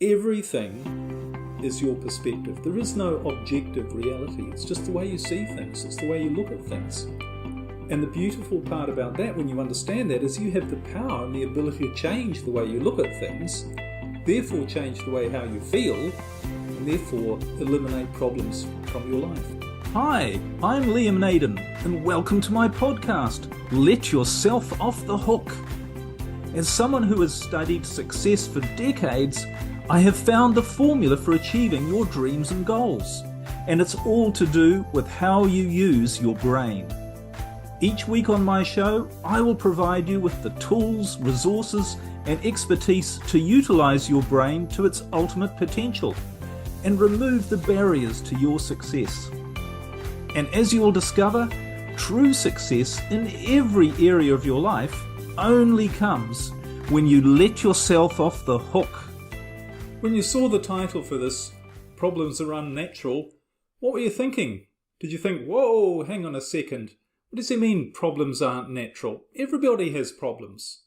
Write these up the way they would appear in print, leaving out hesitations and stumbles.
Everything is your perspective. There is no objective reality. It's just the way you see things. It's the way you look at things. And the beautiful part about that, when you understand that, is you have the power and the ability to change the way you look at things, therefore change the way how you feel, and therefore eliminate problems from your life. Hi, I'm Liam Naden, and welcome to my podcast, Let Yourself Off the Hook. As someone who has studied success for decades, I have found the formula for achieving your dreams and goals, and it's all to do with how you use your brain. Each week on my show, I will provide you with the tools, resources, and expertise to utilize your brain to its ultimate potential and remove the barriers to your success. And as you will discover, true success in every area of your life only comes when you let yourself off the hook. When you saw the title for this, Problems Are Unnatural, what were you thinking? Did you think, whoa, hang on a second, what does it mean problems aren't natural? Everybody has problems.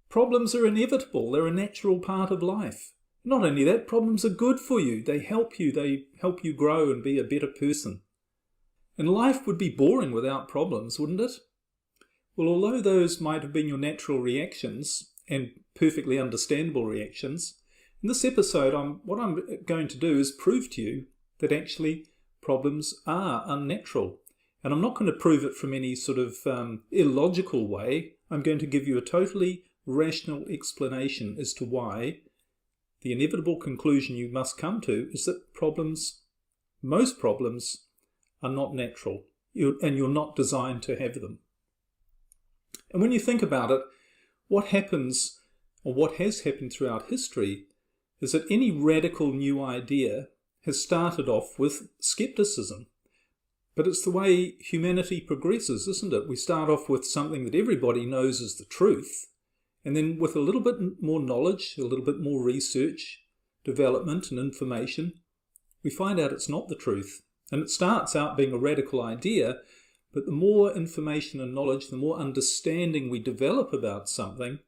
Problems are inevitable. They're a natural part of life. Not only that, problems are good for you. They help you grow and be a better person. And life would be boring without problems, wouldn't it? Well, although those might have been your natural reactions and perfectly understandable reactions, in this episode, what I'm going to do is prove to you that actually problems are unnatural. And I'm not going to prove it from any sort of illogical way. I'm going to give you a totally rational explanation as to why the inevitable conclusion you must come to is that most problems, are not natural, and you're not designed to have them. And when you think about it, what happens, or what has happened throughout history, is that any radical new idea has started off with skepticism. But it's the way humanity progresses, isn't it? We start off with something that everybody knows is the truth, and then with a little bit more knowledge, a little bit more research, development and information, we find out it's not the truth. And it starts out being a radical idea, but the more information and knowledge, the more understanding we develop about something,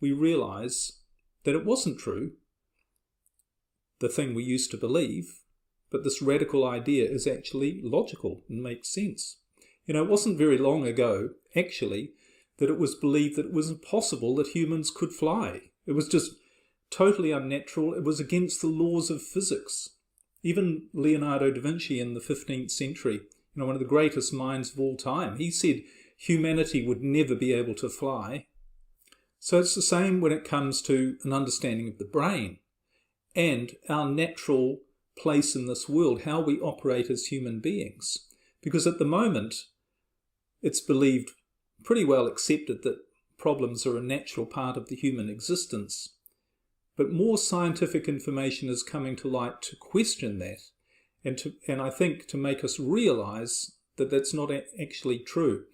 we realize that it wasn't true, the thing we used to believe, but this radical idea is actually logical and makes sense. You know, it wasn't very long ago, actually, that it was believed that it was impossible that humans could fly. It was just totally unnatural. It was against the laws of physics. Even Leonardo da Vinci in the 15th century, one of the greatest minds of all time, he said humanity would never be able to fly. So it's the same when it comes to an understanding of the brain and our natural place in this world, how we operate as human beings. Because at the moment, it's believed, pretty well accepted, that problems are a natural part of the human existence. But more scientific information is coming to light to question that, and I think to make us realize that that's not actually true.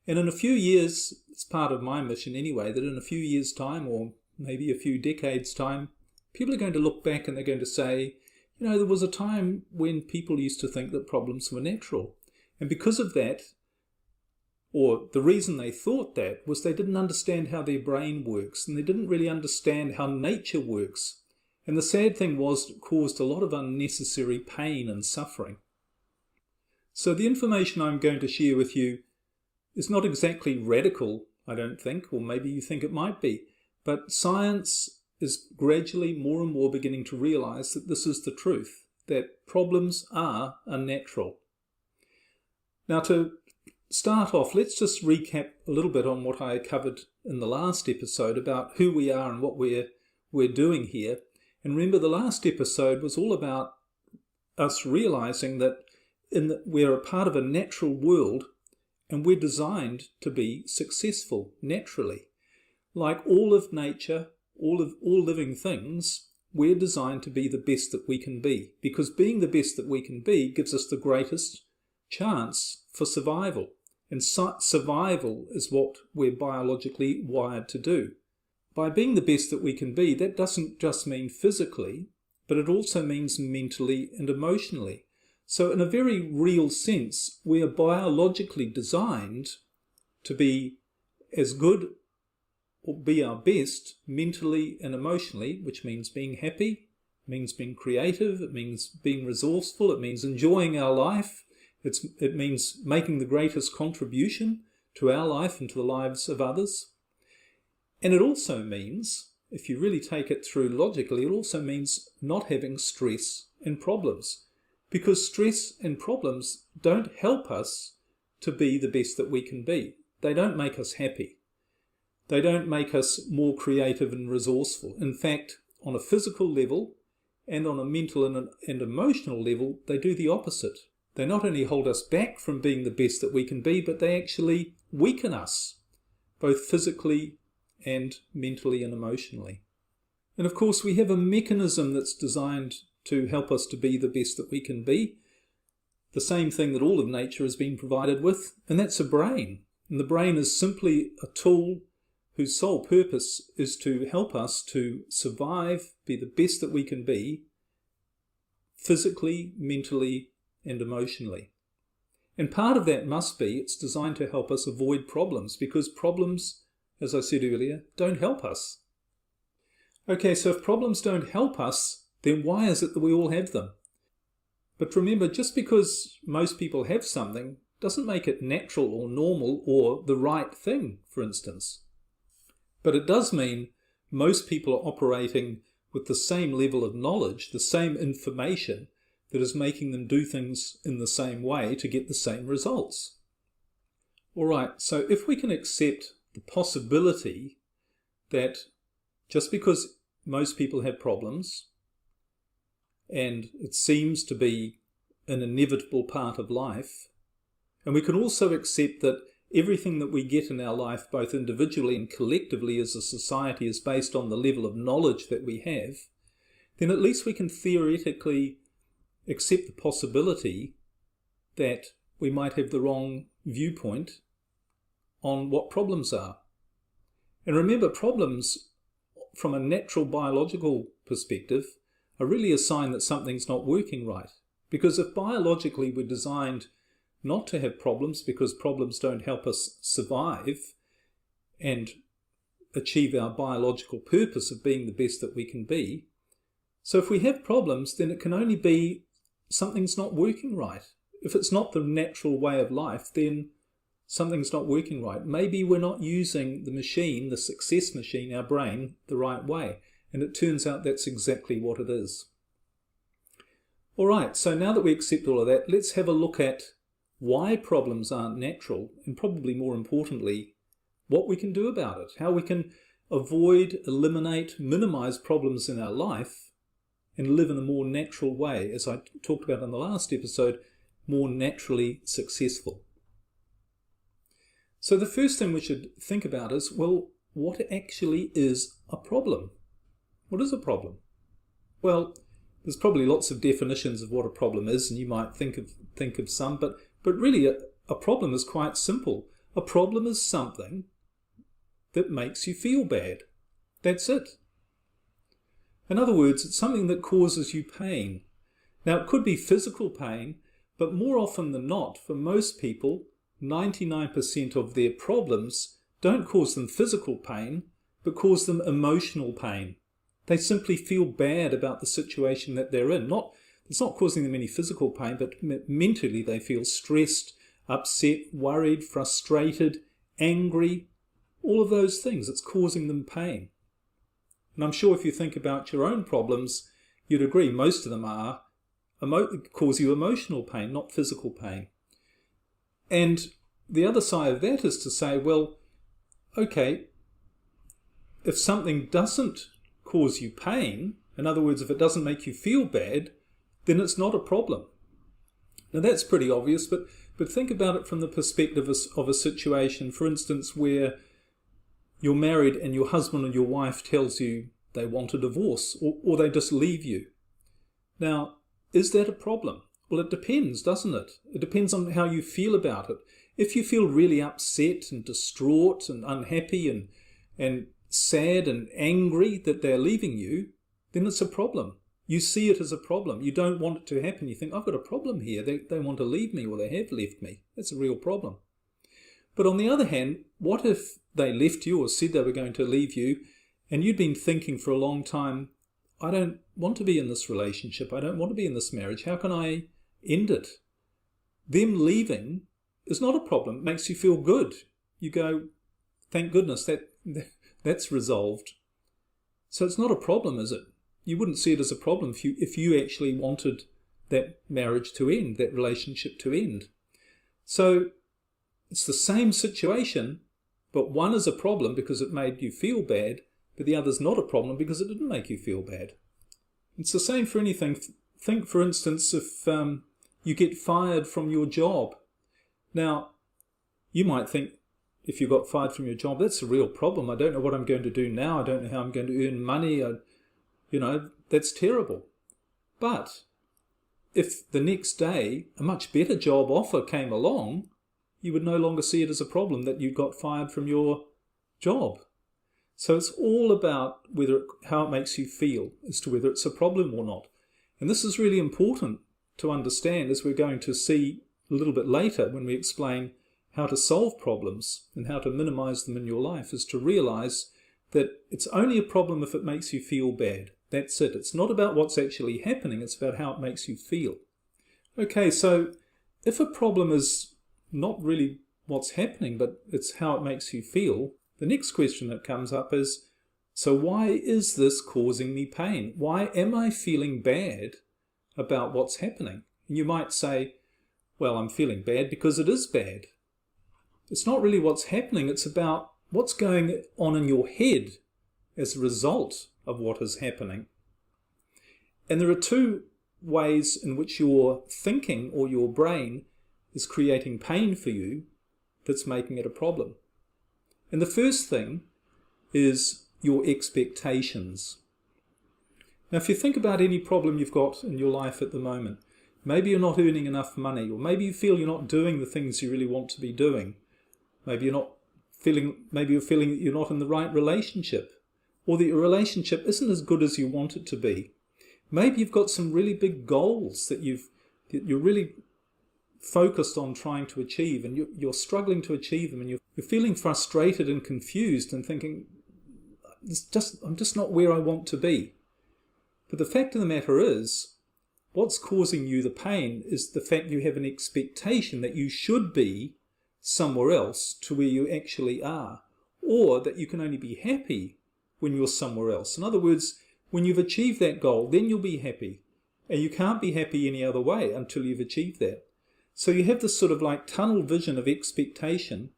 And in a few years, it's part of my mission anyway, that in a few years' time, or maybe a few decades' time, people are going to look back and they're going to say, there was a time when people used to think that problems were natural. And because of that, or the reason they thought that, was they didn't understand how their brain works, and they didn't really understand how nature works. And the sad thing was, it caused a lot of unnecessary pain and suffering. So the information I'm going to share with you is not exactly radical, I don't think, or maybe you think it might be, but science is gradually more and more beginning to realize that this is the truth, that problems are unnatural. Now, to start off, let's just recap a little bit on what I covered in the last episode about who we are and what we're doing here. And remember, the last episode was all about us realizing that we're a part of a natural world, and we're designed to be successful naturally. Like all of nature, all living things, we're designed to be the best that we can be, because being the best that we can be gives us the greatest chance for survival. And survival is what we're biologically wired to do. By being the best that we can be, that doesn't just mean physically, but it also means mentally and emotionally. So in a very real sense, we are biologically designed to be as good be our best mentally and emotionally, which means being happy, means being creative, it means being resourceful, it means enjoying our life, it means making the greatest contribution to our life and to the lives of others. And it also means, if you really take it through logically, it also means not having stress and problems. Because stress and problems don't help us to be the best that we can be. They don't make us happy. They don't make us more creative and resourceful. In fact, on a physical level and on a mental and emotional level, they do the opposite. They not only hold us back from being the best that we can be, but they actually weaken us, both physically and mentally and emotionally. And of course, we have a mechanism that's designed to help us to be the best that we can be. The same thing that all of nature has been provided with, and that's a brain. And the brain is simply a tool whose sole purpose is to help us to survive, be the best that we can be, physically, mentally, and emotionally. And part of that must be it's designed to help us avoid problems, because problems, as I said earlier, don't help us. Okay, so if problems don't help us, then why is it that we all have them? But remember, just because most people have something doesn't make it natural or normal or the right thing, for instance. But it does mean most people are operating with the same level of knowledge, the same information that is making them do things in the same way to get the same results. All right, so if we can accept the possibility that just because most people have problems, and it seems to be an inevitable part of life, and we can also accept that everything that we get in our life, both individually and collectively as a society, is based on the level of knowledge that we have, then at least we can theoretically accept the possibility that we might have the wrong viewpoint on what problems are. And remember, problems from a natural biological perspective are really a sign that something's not working right. Because if biologically we're designed not to have problems because problems don't help us survive and achieve our biological purpose of being the best that we can be, so if we have problems, then it can only be something's not working right. If it's not the natural way of life, then something's not working right. Maybe we're not using the machine, the success machine, our brain, the right way. And it turns out that's exactly what it is. All right, so now that we accept all of that, let's have a look at why problems aren't natural, and probably more importantly, what we can do about it, how we can avoid, eliminate, minimize problems in our life and live in a more natural way, as I talked about in the last episode, more naturally successful. So the first thing we should think about is, well, what actually is a problem? What is a problem? Well, there's probably lots of definitions of what a problem is, and you might think of some, but really a problem is quite simple. A problem is something that makes you feel bad. That's it. In other words, it's something that causes you pain. Now, it could be physical pain, but more often than not, for most people, 99% of their problems don't cause them physical pain, but cause them emotional pain. They simply feel bad about the situation that they're in. It's not causing them any physical pain, but mentally they feel stressed, upset, worried, frustrated, angry, all of those things. It's causing them pain. And I'm sure if you think about your own problems, you'd agree most of them cause you emotional pain, not physical pain. And the other side of that is to say, well, okay, if something doesn't cause you pain, in other words, if it doesn't make you feel bad, then it's not a problem. Now that's pretty obvious, but think about it from the perspective of a situation, for instance, where you're married and your husband or your wife tells you they want a divorce, or they just leave you. Now, is that a problem? Well, it depends, doesn't it? It depends on how you feel about it. If you feel really upset and distraught and unhappy and sad and angry that they're leaving you, then it's a problem. You see it as a problem. You don't want it to happen. You think, I've got a problem here. They want to leave me, or they have left me. That's a real problem. But on the other hand, what if they left you or said they were going to leave you, and you'd been thinking for a long time, I don't want to be in this relationship, I don't want to be in this marriage, how can I end it? Them leaving is not a problem, it makes you feel good. You go, thank goodness, that's resolved. So it's not a problem, is it? You wouldn't see it as a problem if you actually wanted that marriage to end, that relationship to end. So it's the same situation, but one is a problem because it made you feel bad, but the other's not a problem because it didn't make you feel bad. It's the same for anything. Think, for instance, if you get fired from your job. Now, you might think, if you got fired from your job, that's a real problem. I don't know what I'm going to do now. I don't know how I'm going to earn money. That's terrible. But if the next day a much better job offer came along, you would no longer see it as a problem that you got fired from your job. So it's all about how it makes you feel as to whether it's a problem or not. And this is really important to understand, as we're going to see a little bit later when we explain how to solve problems and how to minimize them in your life, is to realize that it's only a problem if it makes you feel bad. That's it. It's not about what's actually happening, it's about how it makes you feel. Okay, so if a problem is not really what's happening, but it's how it makes you feel, the next question that comes up is, so why is this causing me pain? Why am I feeling bad about what's happening? And you might say, well, I'm feeling bad because it is bad. It's not really what's happening, it's about what's going on in your head as a result of what is happening. And there are two ways in which your thinking or your brain is creating pain for you that's making it a problem. And the first thing is your expectations. Now, if you think about any problem you've got in your life at the moment, maybe you're not earning enough money, or maybe you feel you're not doing the things you really want to be doing. Maybe you're feeling that you're not in the right relationship, or that your relationship isn't as good as you want it to be. Maybe you've got some really big goals that you're really focused on trying to achieve, and you're struggling to achieve them, and you're feeling frustrated and confused and thinking, I'm just not where I want to be. But the fact of the matter is, what's causing you the pain is the fact you have an expectation that you should be somewhere else to where you actually are, or that you can only be happy when you're somewhere else. In other words, when you've achieved that goal, then you'll be happy, and you can't be happy any other way until you've achieved that. So you have this sort of like tunnel vision of expectation,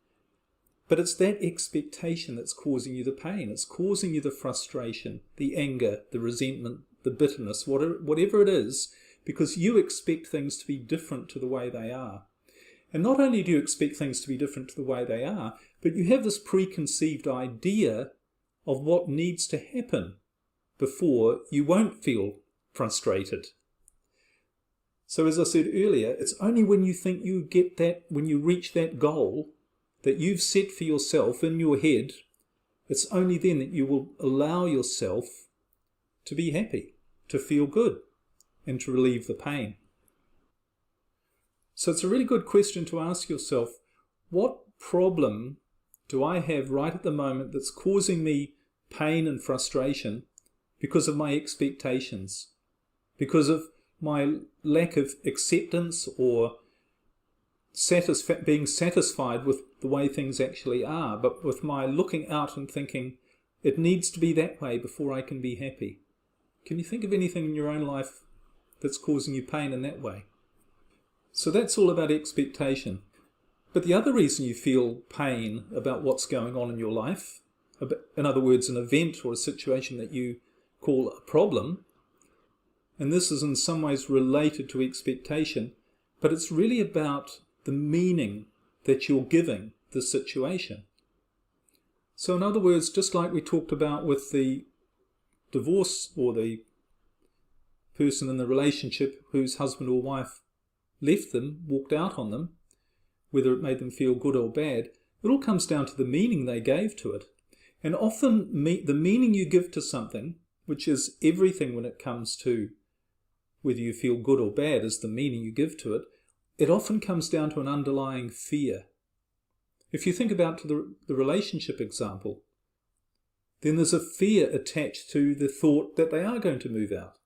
but it's that expectation that's causing you the pain. It's causing you the frustration, the anger, the resentment, the bitterness, whatever it is, because you expect things to be different to the way they are. And not only do you expect things to be different to the way they are, but you have this preconceived idea of what needs to happen before you won't feel frustrated. So as I said earlier, it's only when you think you get that, when you reach that goal that you've set for yourself in your head, it's only then that you will allow yourself to be happy, to feel good, and to relieve the pain. So it's a really good question to ask yourself, what problem do I have right at the moment that's causing me pain and frustration because of my expectations, because of my lack of acceptance or being satisfied with the way things actually are, but with my looking out and thinking, it needs to be that way before I can be happy. Can you think of anything in your own life that's causing you pain in that way? So that's all about expectation. But the other reason you feel pain about what's going on in your life, in other words, an event or a situation that you call a problem, and this is in some ways related to expectation, but it's really about the meaning that you're giving the situation. So in other words, just like we talked about with the divorce or the person in the relationship whose husband or wife left them, walked out on them, whether it made them feel good or bad, it all comes down to the meaning they gave to it. And often the meaning you give to something, which is everything when it comes to whether you feel good or bad, is the meaning you give to it, it often comes down to an underlying fear. If you think about the relationship example, then there's a fear attached to the thought that they are going to move out.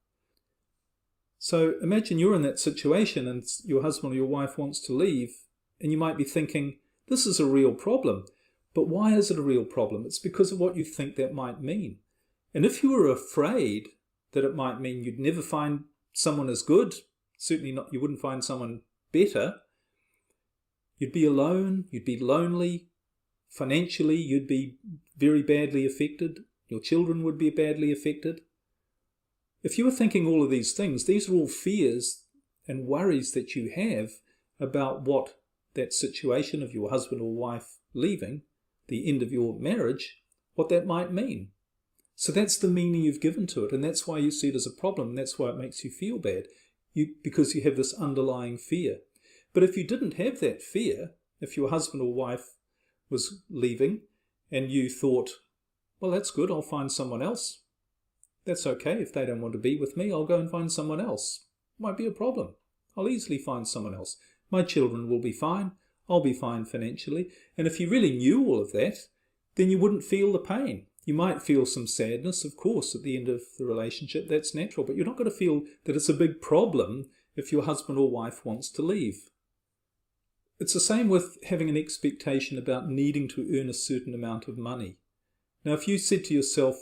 So imagine you're in that situation and your husband or your wife wants to leave, and you might be thinking, this is a real problem. But why is it a real problem? It's because of what you think that might mean. And if you were afraid that it might mean you'd never find someone as good, certainly not, you wouldn't find someone better, you'd be alone, you'd be lonely, financially you'd be very badly affected, your children would be badly affected. If you were thinking all of these things, these are all fears and worries that you have about what that situation of your husband or wife leaving, the end of your marriage, what that might mean. So that's the meaning you've given to it, and that's why you see it as a problem, and that's why it makes you feel bad, because you have this underlying fear. But if you didn't have that fear, if your husband or wife was leaving, and you thought, well, that's good, I'll find someone else. That's okay, if they don't want to be with me, I'll go and find someone else. Might be a problem. I'll easily find someone else. My children will be fine. I'll be fine financially. And if you really knew all of that, then you wouldn't feel the pain. You might feel some sadness, of course, at the end of the relationship. That's natural. But you're not going to feel that it's a big problem if your husband or wife wants to leave. It's the same with having an expectation about needing to earn a certain amount of money. Now, if you said to yourself,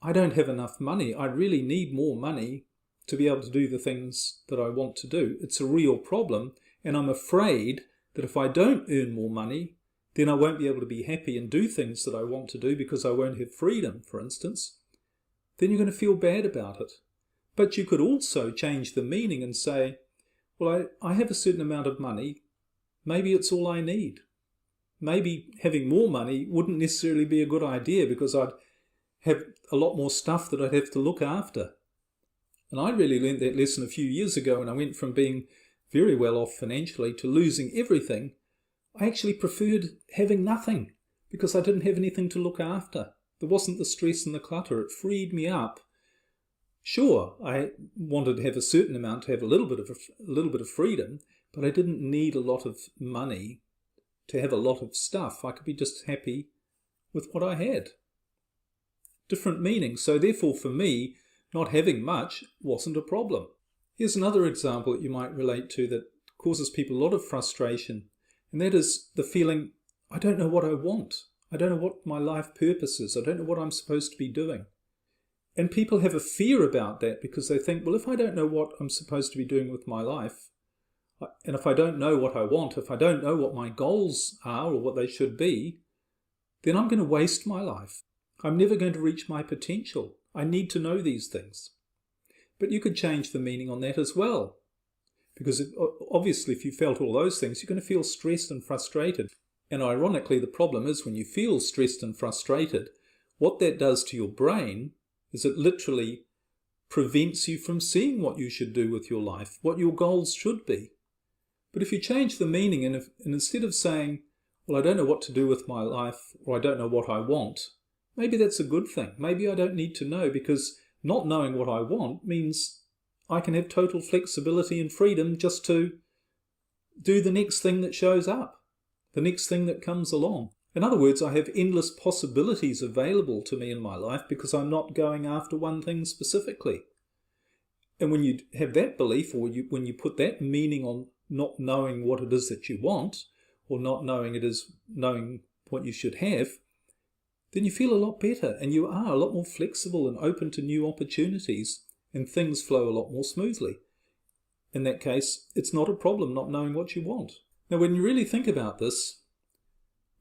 I don't have enough money, I really need more money to be able to do the things that I want to do. It's a real problem, and I'm afraid that if I don't earn more money, then I won't be able to be happy and do things that I want to do because I won't have freedom, for instance. Then you're going to feel bad about it. But you could also change the meaning and say, well, I have a certain amount of money, maybe it's all I need. Maybe having more money wouldn't necessarily be a good idea because I'd have a lot more stuff that I'd have to look after. And I really learned that lesson a few years ago when I went from being very well off financially to losing everything. I actually preferred having nothing because I didn't have anything to look after. There wasn't the stress and the clutter. It freed me up. Sure, I wanted to have a certain amount to have a little bit of freedom, but I didn't need a lot of money to have a lot of stuff. I could be just happy with what I had. Different meanings. So therefore for me, not having much wasn't a problem. Here's another example that you might relate to that causes people a lot of frustration, and that is the feeling, I don't know what I want. I don't know what my life purpose is. I don't know what I'm supposed to be doing. And people have a fear about that because they think, well, if I don't know what I'm supposed to be doing with my life, and if I don't know what I want, if I don't know what my goals are or what they should be, then I'm going to waste my life. I'm never going to reach my potential. I need to know these things. But you could change the meaning on that as well. Because obviously if you felt all those things, you're going to feel stressed and frustrated. And ironically, the problem is when you feel stressed and frustrated, what that does to your brain is it literally prevents you from seeing what you should do with your life, what your goals should be. But if you change the meaning and instead of saying, well, I don't know what to do with my life, or I don't know what I want, maybe that's a good thing. Maybe I don't need to know because not knowing what I want means I can have total flexibility and freedom just to do the next thing that shows up, the next thing that comes along. In other words, I have endless possibilities available to me in my life because I'm not going after one thing specifically. And when you have that belief, or when you put that meaning on not knowing what it is that you want, or not knowing it is knowing what you should have, then you feel a lot better and you are a lot more flexible and open to new opportunities and things flow a lot more smoothly. In that case, it's not a problem not knowing what you want. Now, when you really think about this,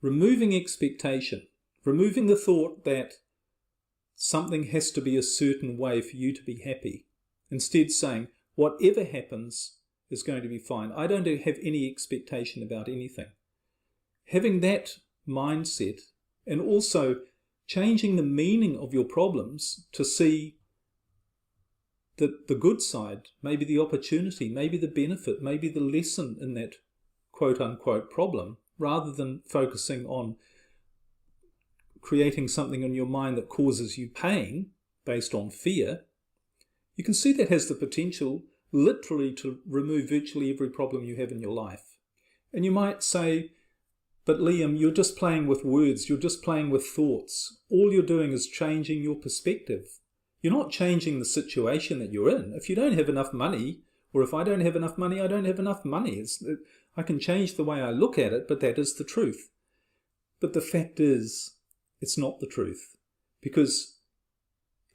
removing expectation, removing the thought that something has to be a certain way for you to be happy, instead saying, whatever happens is going to be fine. I don't have any expectation about anything. Having that mindset and also changing the meaning of your problems to see the good side, maybe the opportunity, maybe the benefit, maybe the lesson in that quote-unquote problem, rather than focusing on creating something in your mind that causes you pain based on fear, you can see that has the potential literally to remove virtually every problem you have in your life. And you might say, But Liam, you're just playing with words, you're just playing with thoughts. All you're doing is changing your perspective. You're not changing the situation that you're in. If you don't have enough money, or if I don't have enough money, I don't have enough money. I can change the way I look at it, but that is the truth. But the fact is, it's not the truth. Because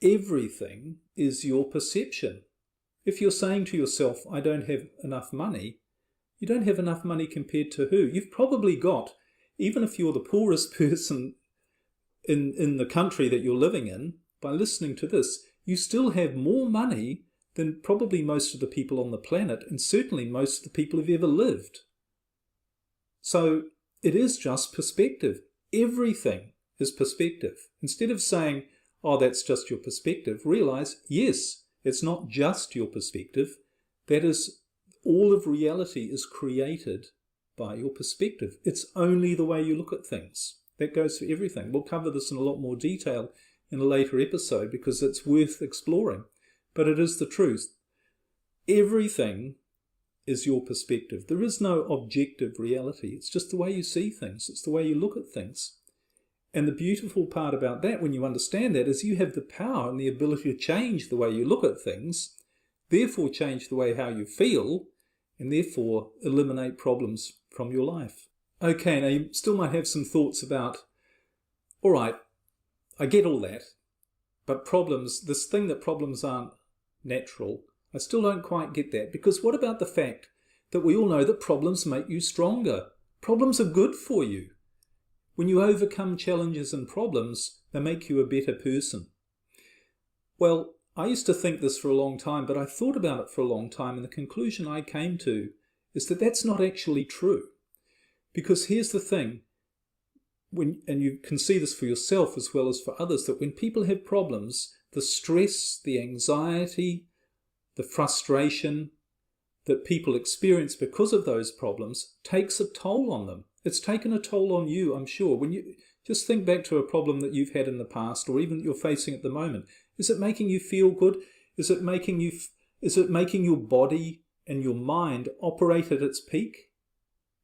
everything is your perception. If you're saying to yourself, I don't have enough money, you don't have enough money compared to who? You've probably got, even if you're the poorest person in the country that you're living in, by listening to this, you still have more money than probably most of the people on the planet, and certainly most of the people who've ever lived. So it is just perspective. Everything is perspective. Instead of saying, oh, that's just your perspective, realize, yes, it's not just your perspective. That is, all of reality is created by your perspective. It's only the way you look at things. That goes for everything. We'll cover this in a lot more detail in a later episode because it's worth exploring. But it is the truth. Everything is your perspective. There is no objective reality. It's just the way you see things. It's the way you look at things. And the beautiful part about that, when you understand that, is you have the power and the ability to change the way you look at things, therefore change the way how you feel, and therefore eliminate problems from your life. Okay, now you still might have some thoughts about, all right, I get all that, but problems, this thing that problems aren't natural, I still don't quite get that, because what about the fact that we all know that problems make you stronger? Problems are good for you. When you overcome challenges and problems, they make you a better person. Well, I used to think this for a long time, but I thought about it for a long time, and the conclusion I came to is that that's not actually true. Because here's the thing, and you can see this for yourself as well as for others, that when people have problems, the stress, the anxiety, the frustration that people experience because of those problems takes a toll on them. It's taken a toll on you, I'm sure. When you just think back to a problem that you've had in the past, or even you're facing at the moment, is it making you feel good? Is it making your body and your mind operate at its peak?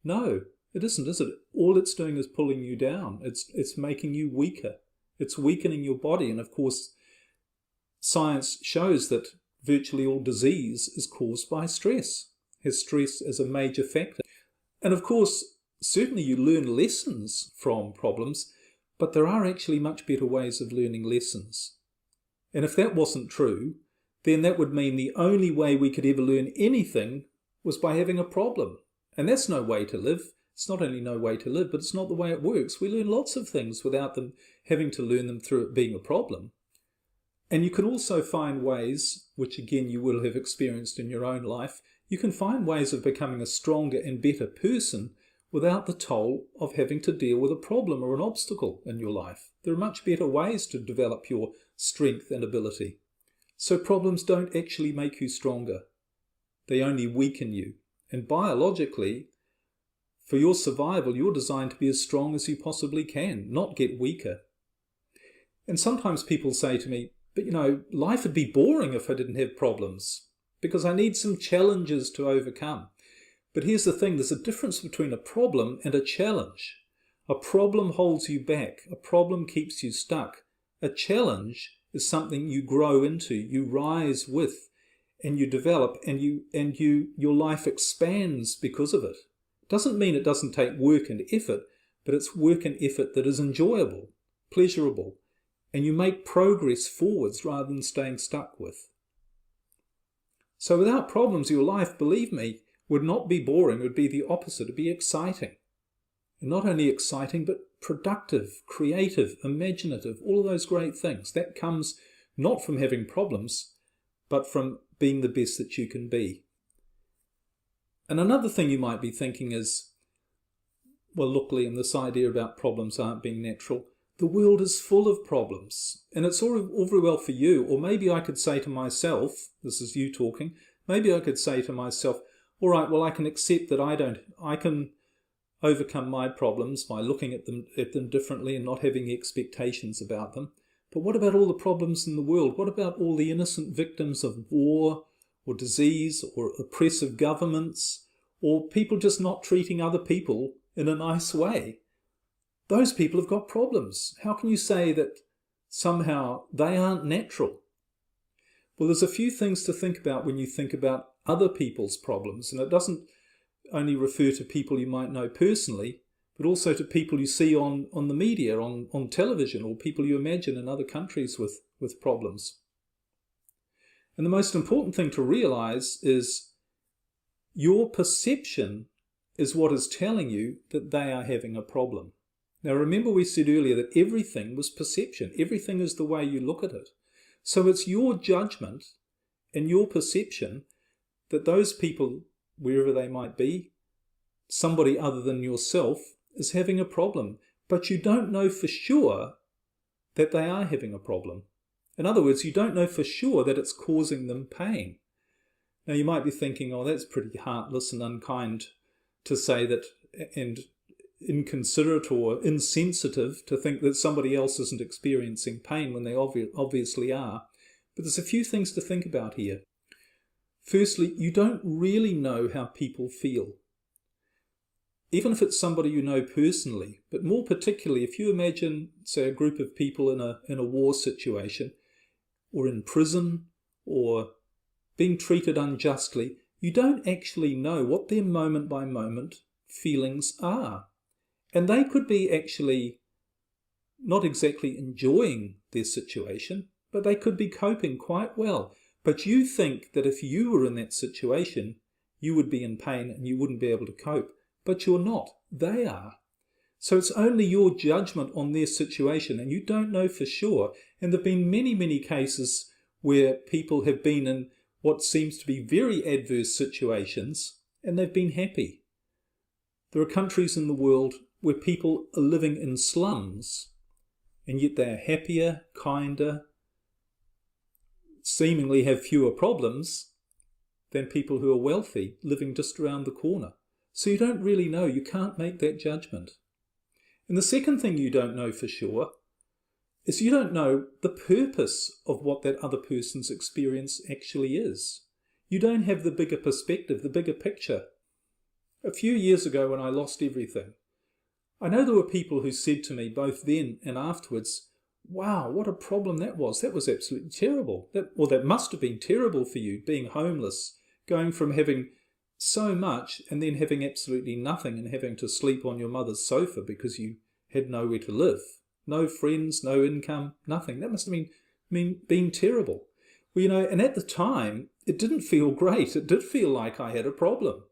No, it isn't, is it? All it's doing is pulling you down. It's making you weaker. It's weakening your body. And of course, science shows that virtually all disease is caused by stress, has stress as a major factor. And of course, certainly you learn lessons from problems, but there are actually much better ways of learning lessons. And if that wasn't true, then that would mean the only way we could ever learn anything was by having a problem. And that's no way to live. It's not only no way to live, but it's not the way it works. We learn lots of things without them having to learn them through it being a problem. And you can also find ways, which again you will have experienced in your own life, you can find ways of becoming a stronger and better person without the toll of having to deal with a problem or an obstacle in your life. There are much better ways to develop your strength and ability. So problems don't actually make you stronger. They only weaken you. And biologically, for your survival, you're designed to be as strong as you possibly can, not get weaker. And sometimes people say to me, but you know, life would be boring if I didn't have problems, because I need some challenges to overcome. But here's the thing, there's a difference between a problem and a challenge. A problem holds you back. A problem keeps you stuck. A challenge is something you grow into, you rise with, and you develop, and your life expands because of it. Doesn't mean it doesn't take work and effort, but it's work and effort that is enjoyable, pleasurable, and you make progress forwards rather than staying stuck with. So without problems, your life, believe me, would not be boring. It would be the opposite. It would be exciting. And not only exciting, but productive, creative, imaginative, all of those great things. That comes not from having problems, but from being the best that you can be. And another thing you might be thinking is, well, look, Liam, this idea about problems aren't being natural. The world is full of problems, and it's all very well for you. Or maybe I could say to myself, this is you talking, maybe I could say to myself, all right, well, I can accept that I can overcome my problems by looking at them differently and not having expectations about them. But what about all the problems in the world? What about all the innocent victims of war or disease or oppressive governments or people just not treating other people in a nice way, those people have got problems. How can you say that somehow they aren't natural? Well, there's a few things to think about when you think about other people's problems, and it doesn't only refer to people you might know personally, but also to people you see on the media, on television, or people you imagine in other countries with problems. And the most important thing to realize is your perception is what is telling you that they are having a problem. Now remember, we said earlier that everything was perception. Everything is the way you look at it. So it's your judgment and your perception that those people, wherever they might be, somebody other than yourself, is having a problem. But you don't know for sure that they are having a problem. In other words, you don't know for sure that it's causing them pain. Now you might be thinking, oh, that's pretty heartless and unkind to say that, and inconsiderate or insensitive to think that somebody else isn't experiencing pain when they obviously are. But there's a few things to think about here. Firstly, you don't really know how people feel. Even if it's somebody you know personally, but more particularly if you imagine, say, a group of people in a war situation, or in prison, or being treated unjustly, you don't actually know what their moment-by-moment feelings are. And they could be actually not exactly enjoying their situation, but they could be coping quite well. But you think that if you were in that situation, you would be in pain and you wouldn't be able to cope. But you're not. They are. So it's only your judgment on their situation, and you don't know for sure. And there have been many, many cases where people have been in what seems to be very adverse situations, and they've been happy. There are countries in the world where people are living in slums, and yet they are happier, kinder, seemingly have fewer problems than people who are wealthy, living just around the corner. So you don't really know. You can't make that judgment. And the second thing you don't know for sure is you don't know the purpose of what that other person's experience actually is. You don't have the bigger perspective, the bigger picture. A few years ago when I lost everything, I know there were people who said to me both then and afterwards, wow, what a problem that was. That was absolutely terrible. That must have been terrible for you, being homeless, going from having so much and then having absolutely nothing and having to sleep on your mother's sofa because you had nowhere to live. No friends, no income, nothing. That must have been terrible. Well, and at the time, it didn't feel great. It did feel like I had a problem.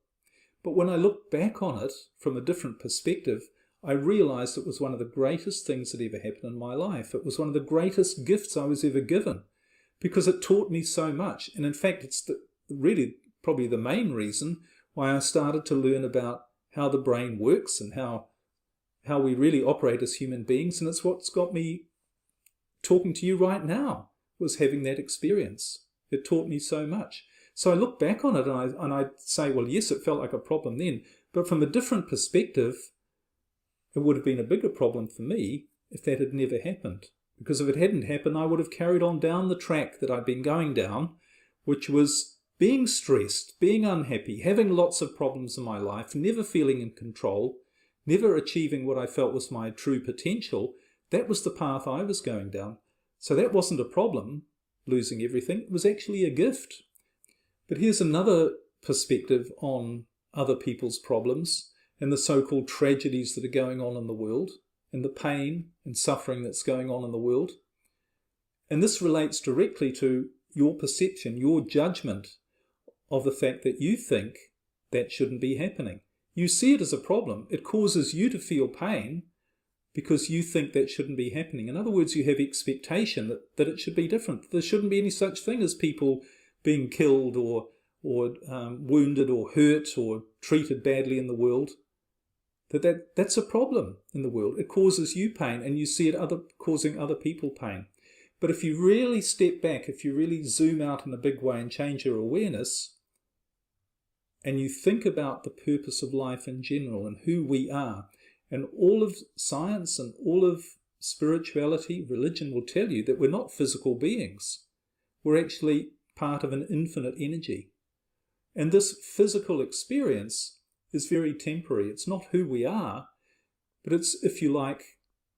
But when I look back on it from a different perspective, I realized it was one of the greatest things that ever happened in my life. It was one of the greatest gifts I was ever given because it taught me so much. And in fact, it's really probably the main reason why I started to learn about how the brain works and how we really operate as human beings. And it's what's got me talking to you right now, was having that experience. It taught me so much. So I look back on it and I say, well, yes, it felt like a problem then, but from a different perspective, it would have been a bigger problem for me if that had never happened. Because if it hadn't happened, I would have carried on down the track that I'd been going down, which was being stressed, being unhappy, having lots of problems in my life, never feeling in control, never achieving what I felt was my true potential. That was the path I was going down. So that wasn't a problem, losing everything. It was actually a gift. But here's another perspective on other people's problems and the so-called tragedies that are going on in the world and the pain and suffering that's going on in the world. And this relates directly to your perception, your judgment of the fact that you think that shouldn't be happening. You see it as a problem. It causes you to feel pain because you think that shouldn't be happening. In other words, you have expectation that it should be different. There shouldn't be any such thing as people being killed or wounded or hurt or treated badly in the world. That's a problem in the world. It causes you pain and you see it causing other people pain. But if you really step back, if you really zoom out in a big way and change your awareness, and you think about the purpose of life in general and who we are, and all of science and all of spirituality, religion will tell you that we're not physical beings. We're actually part of an infinite energy. And this physical experience is very temporary. It's not who we are, but it's, if you like,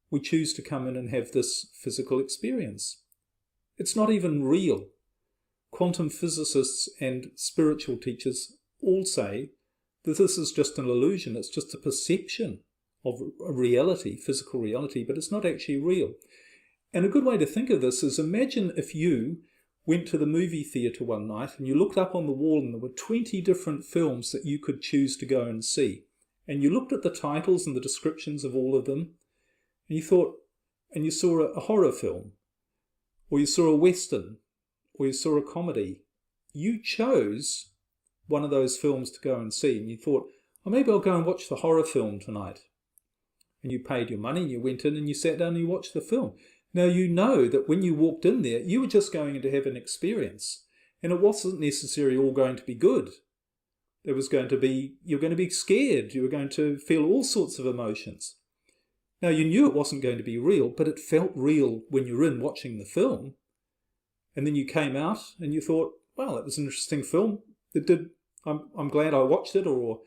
we choose to come in and have this physical experience. It's not even real. Quantum physicists and spiritual teachers all say that this is just an illusion. It's just a perception of a reality, physical reality, but it's not actually real. And a good way to think of this is, imagine if you went to the movie theatre one night and you looked up on the wall and there were 20 different films that you could choose to go and see. And you looked at the titles and the descriptions of all of them, and you thought, and you saw a horror film, or you saw a western, or you saw a comedy. You chose one of those films to go and see, and you thought, oh, maybe I'll go and watch the horror film tonight. And you paid your money and you went in and you sat down and you watched the film. Now you know that when you walked in there, you were just going in to have an experience, and it wasn't necessarily all going to be good. There was going to be, you're going to be scared, you were going to feel all sorts of emotions. Now you knew it wasn't going to be real, but it felt real when you were in watching the film. And then you came out and you thought, well, that was an interesting film. I'm glad I watched it, or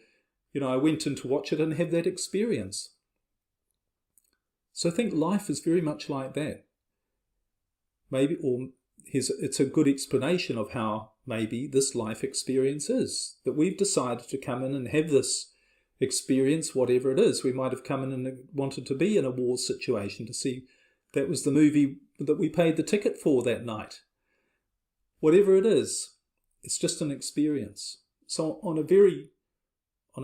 I went in to watch it and have that experience. So I think life is very much like that. It's a good explanation of how maybe this life experience is, that we've decided to come in and have this experience, whatever it is. We might have come in and wanted to be in a war situation to see, that was the movie that we paid the ticket for that night. Whatever it is, it's just an experience. So on a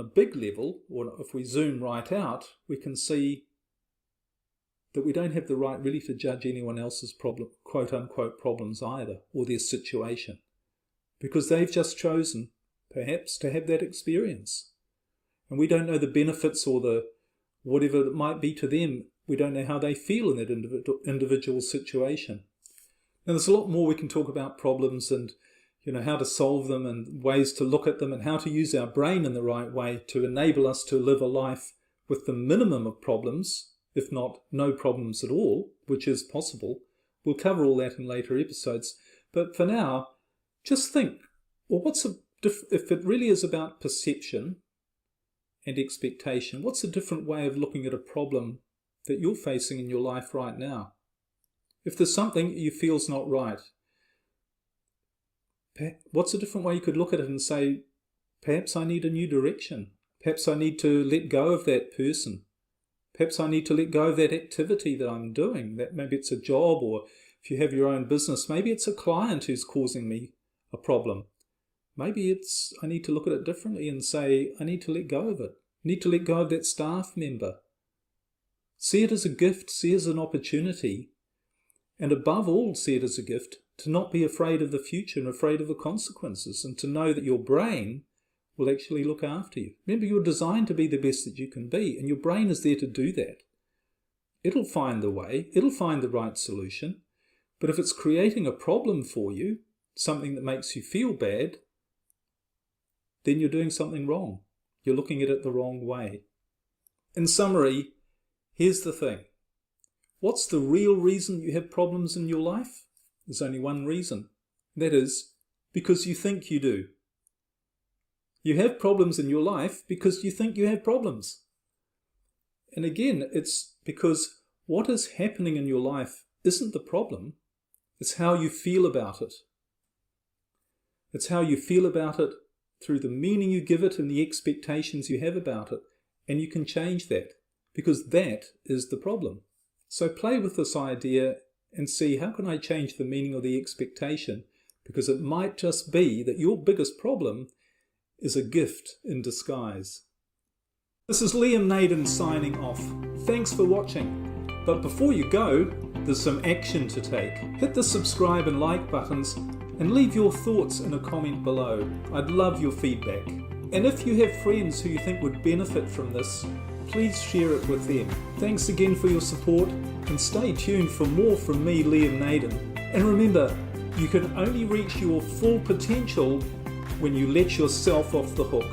big level, or if we zoom right out, we can see that we don't have the right really to judge anyone else's problem, quote unquote problems either, or their situation, because they've just chosen perhaps to have that experience. And we don't know the benefits or the whatever it might be to them. We don't know how they feel in that individual situation. Now there's a lot more we can talk about problems and how to solve them and ways to look at them and how to use our brain in the right way to enable us to live a life with the minimum of problems, if not no problems at all, which is possible. We'll cover all that in later episodes. But for now, just think, well, if it really is about perception and expectation, what's a different way of looking at a problem that you're facing in your life right now? If there's something you feel's not right, what's a different way you could look at it and say, perhaps I need a new direction. Perhaps I need to let go of that person. Perhaps I need to let go of that activity that I'm doing. That maybe it's a job, or if you have your own business, maybe it's a client who's causing me a problem. Maybe I need to look at it differently and say, I need to let go of it. I need to let go of that staff member. See it as a gift, see it as an opportunity, and above all, see it as a gift to not be afraid of the future and afraid of the consequences, and to know that your brain will actually look after you. Remember, you're designed to be the best that you can be, and your brain is there to do that. It'll find the way, it'll find the right solution, but if it's creating a problem for you, something that makes you feel bad, then you're doing something wrong. You're looking at it the wrong way. In summary, here's the thing. What's the real reason you have problems in your life? There's only one reason. That is, because you think you do. You have problems in your life because you think you have problems. And again, it's because what is happening in your life isn't the problem. It's how you feel about it. It's how you feel about it through the meaning you give it and the expectations you have about it. And you can change that, because that is the problem. So play with this idea and see, how can I change the meaning or the expectation? Because it might just be that your biggest problem is a gift in disguise. This is Liam Naden signing off. Thanks for watching. But before you go, there's some action to take. Hit the subscribe and like buttons and leave your thoughts in a comment below. I'd love your feedback. And if you have friends who you think would benefit from this, please share it with them. Thanks again for your support, and stay tuned for more from me, Liam Naden. And remember, you can only reach your full potential when you let yourself off the hook.